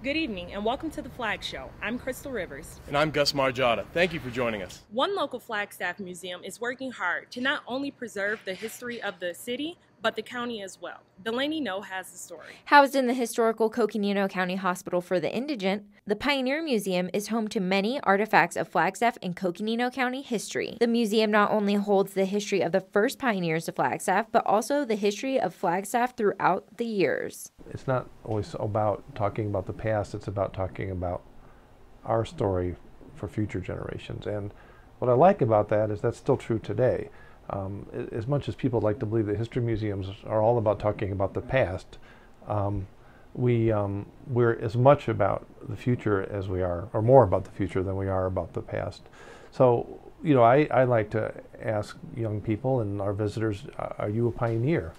Good evening and welcome to the FLG SHOW. I'm Crystal Rivers. And I'm Gus Margiotta. Thank you for joining us. One local Flagstaff museum is working hard to not only preserve the history of the city, but the county as well. Delainey has the story. Housed in the historical Coconino County Hospital for the Indigent, the Pioneer Museum is home to many artifacts of Flagstaff and Coconino County history. The museum not only holds the history of the first pioneers of Flagstaff, but also the history of Flagstaff throughout the years. It's not always about talking about the past, it's about talking about our story for future generations. And what I like about that is that's still true today. As much as people like to believe that history museums are all about talking about the past, we're as much about the future as we are, or more about the future than we are about the past. So, you know, I like to ask young people and our visitors, are you a pioneer?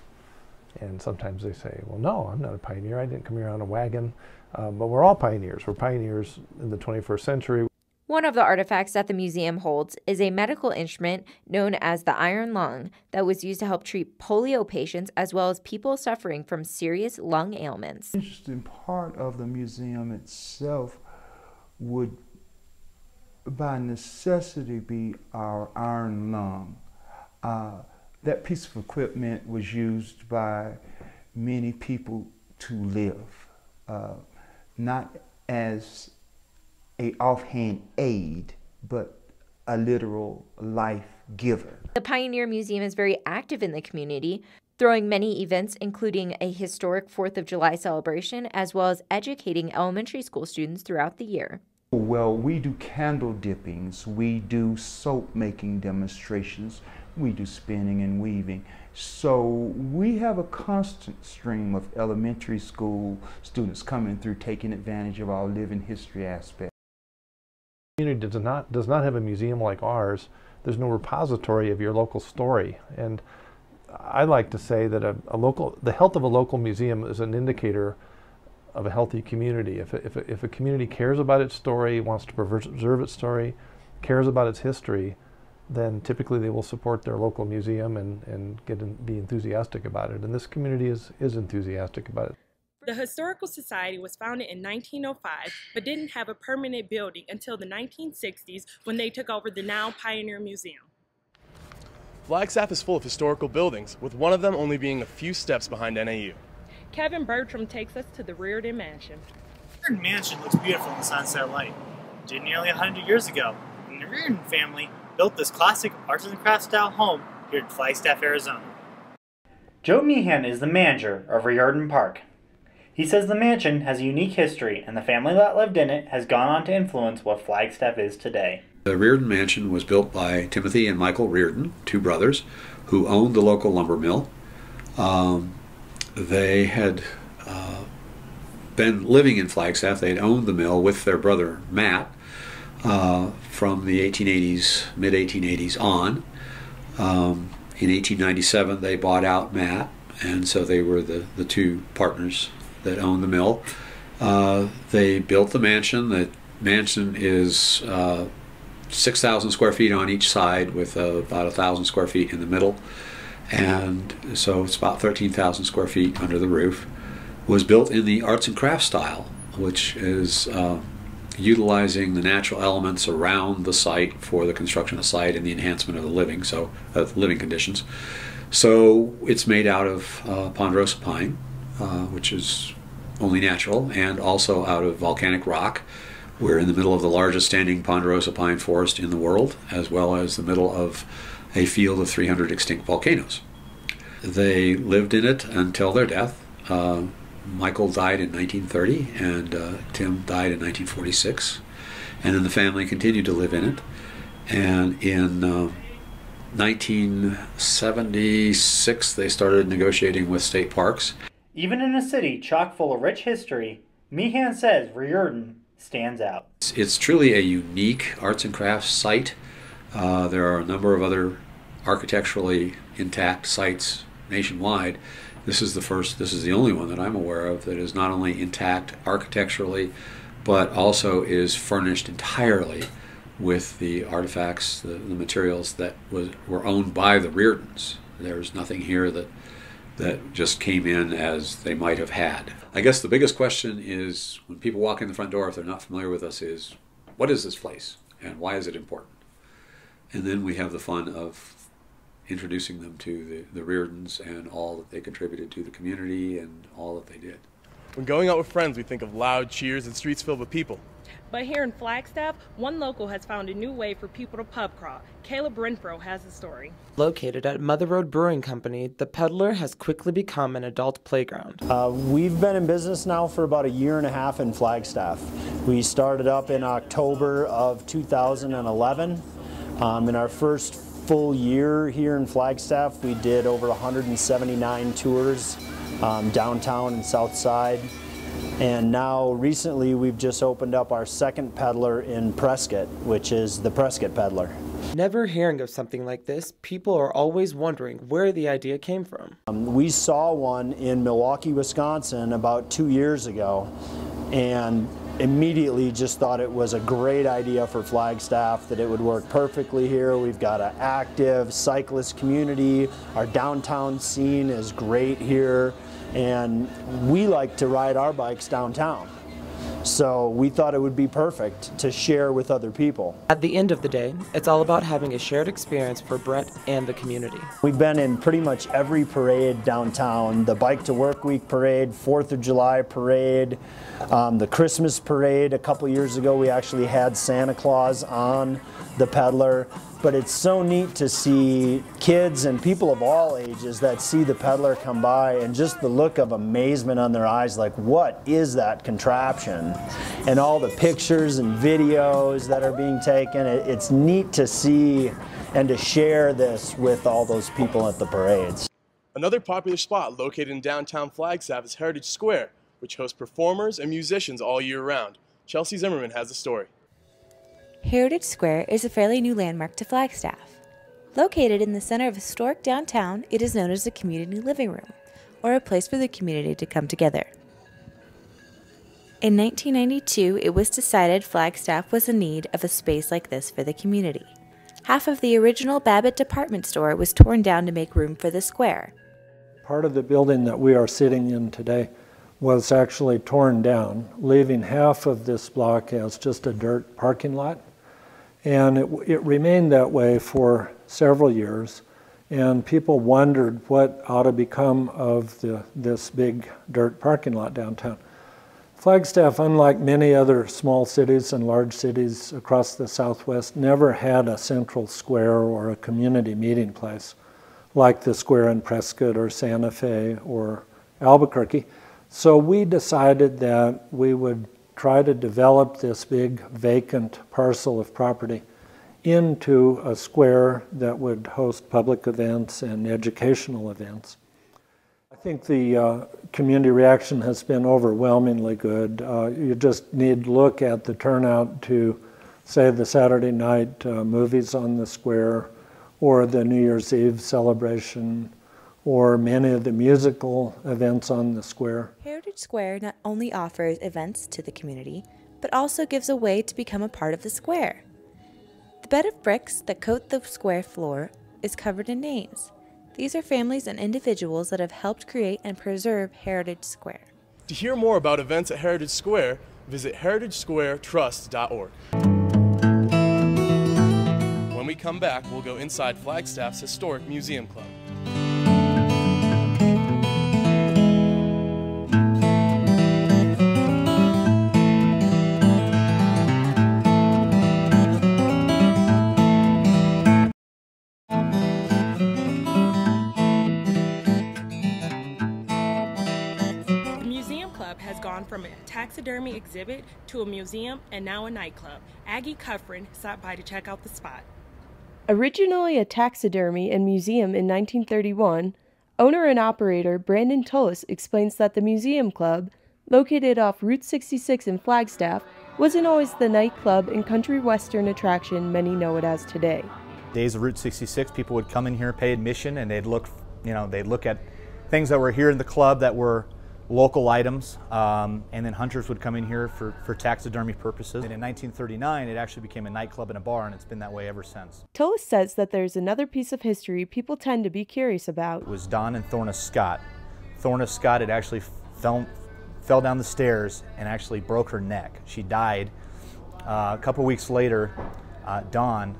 And sometimes they say, well, no, I'm not a pioneer. I didn't come here on a wagon. But we're all pioneers. We're pioneers in the 21st century. One of the artifacts that the museum holds is a medical instrument known as the iron lung that was used to help treat polio patients as well as people suffering from serious lung ailments. The interesting part of the museum itself would, by necessity, be our iron lung. That piece of equipment was used by many people to live, not as a offhand aid, but a literal life giver. The Pioneer Museum is very active in the community, throwing many events including a historic 4th of July celebration, as well as educating elementary school students throughout the year. Well, we do candle dippings, we do soap making demonstrations, we do spinning and weaving. So we have a constant stream of elementary school students coming through, taking advantage of our living history aspect. The community does not have a museum like ours. There's no repository of your local story. And I like to say that the health of a local museum is an indicator of a healthy community. If a community cares about its story, wants to preserve its story, cares about its history, then typically they will support their local museum and be enthusiastic about it. And this community is enthusiastic about it. The Historical Society was founded in 1905, but didn't have a permanent building until the 1960s when they took over the now Pioneer Museum. Flagstaff is full of historical buildings, with one of them only being a few steps behind NAU. Kevin Bertram takes us to the Reardon Mansion. The Reardon Mansion looks beautiful in the sunset light. It did nearly 100 years ago, and the Reardon family built this classic arts and crafts style home here in Flagstaff, Arizona. Joe Meehan is the manager of Reardon Park. He says the mansion has a unique history, and the family that lived in it has gone on to influence what Flagstaff is today. The Reardon Mansion was built by Timothy and Michael Reardon, two brothers, who owned the local lumber mill. They had been living in Flagstaff. They had owned the mill with their brother Matt from the 1880s, mid-1880s on. In 1897, they bought out Matt, and so they were the two partners that owned the mill. They built the mansion. The mansion is 6,000 square feet on each side, with about 1,000 square feet in the middle, and so it's about 13,000 square feet under the roof. Was built in the arts and crafts style, which is utilizing the natural elements around the site for the construction of the site and the enhancement of the living conditions. So it's made out of ponderosa pine, which is only natural, and also out of volcanic rock. We're in the middle of the largest standing ponderosa pine forest in the world, as well as the middle of a field of 300 extinct volcanoes. They lived in it until their death. Michael died in 1930, and Tim died in 1946. And then the family continued to live in it. And in 1976, they started negotiating with state parks. Even in a city chock full of rich history, Meehan says Reardon stands out. It's truly a unique arts and crafts site. There are a number of other architecturally intact sites nationwide. This is the only one that I'm aware of that is not only intact architecturally, but also is furnished entirely with the artifacts, the materials that were owned by the Reardons. There's nothing here that that just came in as they might have had. I guess the biggest question is, when people walk in the front door, if they're not familiar with us, is what is this place and why is it important? And then we have the fun of introducing them to the Reardons and all that they contributed to the community and all that they did. When going out with friends, we think of loud cheers and streets filled with people. But here in Flagstaff, one local has found a new way for people to pub crawl. Caleb Renfro has the story. Located at Mother Road Brewing Company, the Peddler has quickly become an adult playground. We've been in business now for about a year and a half in Flagstaff. We started up in October of 2011. In our first full year here in Flagstaff, we did over 179 tours downtown and south side. And now recently we've just opened up our second Peddler in Prescott, which is the Prescott Peddler. Never hearing of something like this, people are always wondering where the idea came from. We saw one in Milwaukee, Wisconsin about 2 years ago, and immediately just thought it was a great idea for Flagstaff, that it would work perfectly here. We've got an active cyclist community. Our downtown scene is great here, and we like to ride our bikes downtown. So we thought it would be perfect to share with other people. At the end of the day, it's all about having a shared experience for Brett and the community. We've been in pretty much every parade downtown. The Bike to Work Week parade, 4th of July parade, the Christmas parade. A couple years ago we actually had Santa Claus on the Peddler. But it's so neat to see kids and people of all ages that see the Peddler come by, and just the look of amazement on their eyes, like, what is that contraption? And all the pictures and videos that are being taken. It's neat to see and to share this with all those people at the parades. Another popular spot located in downtown Flagstaff is Heritage Square, which hosts performers and musicians all year round. Chelsea Zimmerman has the story. Heritage Square is a fairly new landmark to Flagstaff. Located in the center of historic downtown, it is known as a community living room, or a place for the community to come together. In 1992, it was decided Flagstaff was in need of a space like this for the community. Half of the original Babbitt department store was torn down to make room for the square. Part of the building that we are sitting in today was actually torn down, leaving half of this block as just a dirt parking lot. And it remained that way for several years, and people wondered what ought to become of this big dirt parking lot downtown. Flagstaff, unlike many other small cities and large cities across the Southwest, never had a central square or a community meeting place like the square in Prescott or Santa Fe or Albuquerque. So we decided that we would try to develop this big vacant parcel of property into a square that would host public events and educational events. I think the community reaction has been overwhelmingly good. You just need to look at the turnout to, say, the Saturday night movies on the square, or the New Year's Eve celebration, or many of the musical events on the square. Heritage Square not only offers events to the community, but also gives a way to become a part of the square. The bed of bricks that coat the square floor is covered in names. These are families and individuals that have helped create and preserve Heritage Square. To hear more about events at Heritage Square, visit heritagesquaretrust.org. When we come back, we'll go inside Flagstaff's historic museum club. From a taxidermy exhibit to a museum and now a nightclub. Aggie Kufrin stopped by to check out the spot. Originally a taxidermy and museum in 1931, owner and operator Brandon Tullis explains that the museum club, located off Route 66 in Flagstaff, wasn't always the nightclub and country western attraction many know it as today. Days of Route 66, people would come in here, pay admission, and they'd look at things that were here in the club that were local items, and then hunters would come in here for taxidermy purposes. And in 1939, it actually became a nightclub and a bar, and it's been that way ever since. Tullis says that there's another piece of history people tend to be curious about. It was Don and Thorna Scott. Thorna Scott had actually fell down the stairs and actually broke her neck. She died. A couple weeks later, Don,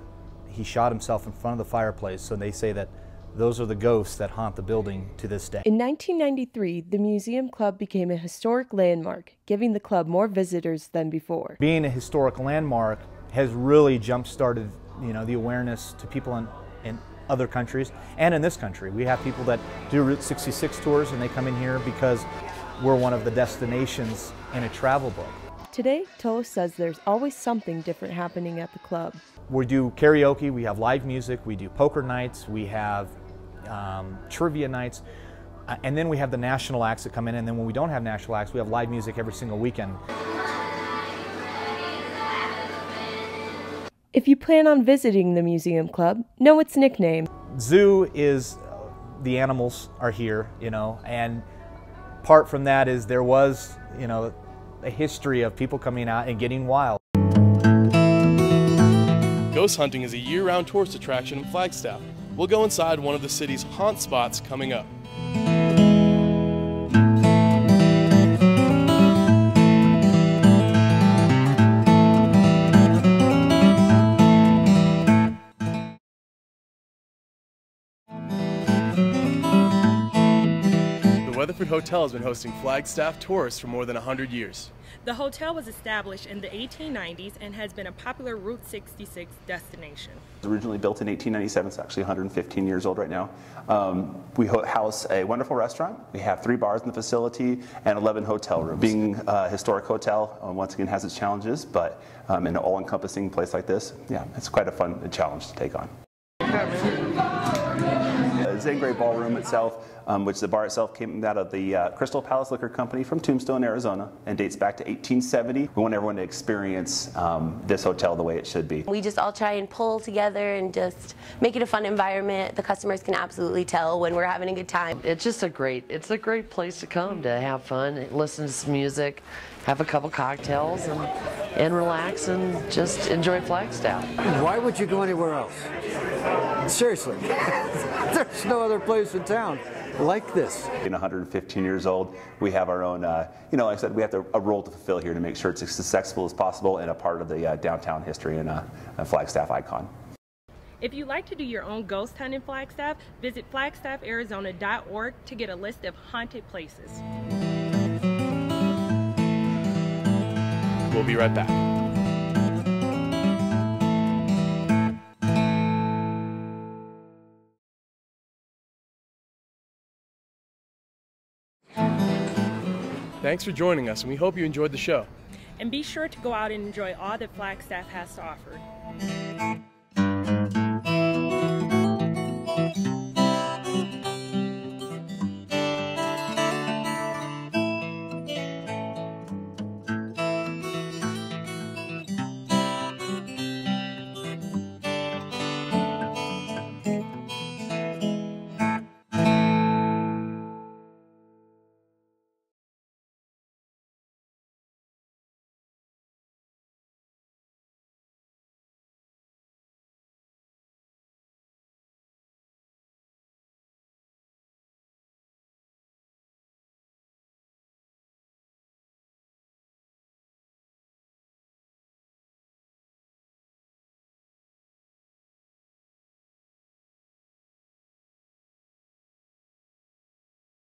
he shot himself in front of the fireplace, so they say that those are the ghosts that haunt the building to this day. In 1993, the Museum Club became a historic landmark, giving the club more visitors than before. Being a historic landmark has really jump-started, the awareness to people in other countries and in this country. We have people that do Route 66 tours, and they come in here because we're one of the destinations in a travel book. Today, Tullis says there's always something different happening at the club. We do karaoke, we have live music, we do poker nights, we have trivia nights, and then we have the national acts that come in, and then when we don't have national acts, we have live music every single weekend. If you plan on visiting the Museum Club, know its nickname. Zoo is, the animals are here, and part from that is there was, a history of people coming out and getting wild. Ghost hunting is a year-round tourist attraction in Flagstaff. We'll go inside one of the city's haunt spots coming up. The Weatherford Hotel has been hosting Flagstaff tourists for more than 100 years. The hotel was established in the 1890s and has been a popular Route 66 destination. It was originally built in 1897, it's actually 115 years old right now. We house a wonderful restaurant. We have 3 bars in the facility and 11 hotel rooms. Being a historic hotel, once again, has its challenges, but in an all-encompassing place like this, yeah, it's quite a fun challenge to take on. The Zangray Ballroom itself, which the bar itself came out of the Crystal Palace Liquor Company from Tombstone, Arizona, and dates back to 1870. We want everyone to experience this hotel the way it should be. We just all try and pull together and just make it a fun environment. The customers can absolutely tell when we're having a good time. It's just a great place to come to have fun, listen to some music, have a couple cocktails, and relax and just enjoy Flagstaff. Why would you go anywhere else? Seriously, there's no other place in town like this. In 115 years old, we have our own, like I said, we have a role to fulfill here to make sure it's as successful as possible and a part of the downtown history and a Flagstaff icon. If you'd like to do your own ghost hunt in Flagstaff, visit flagstaffarizona.org to get a list of haunted places. We'll be right back. Thanks for joining us, and we hope you enjoyed the show. And be sure to go out and enjoy all that Flagstaff has to offer.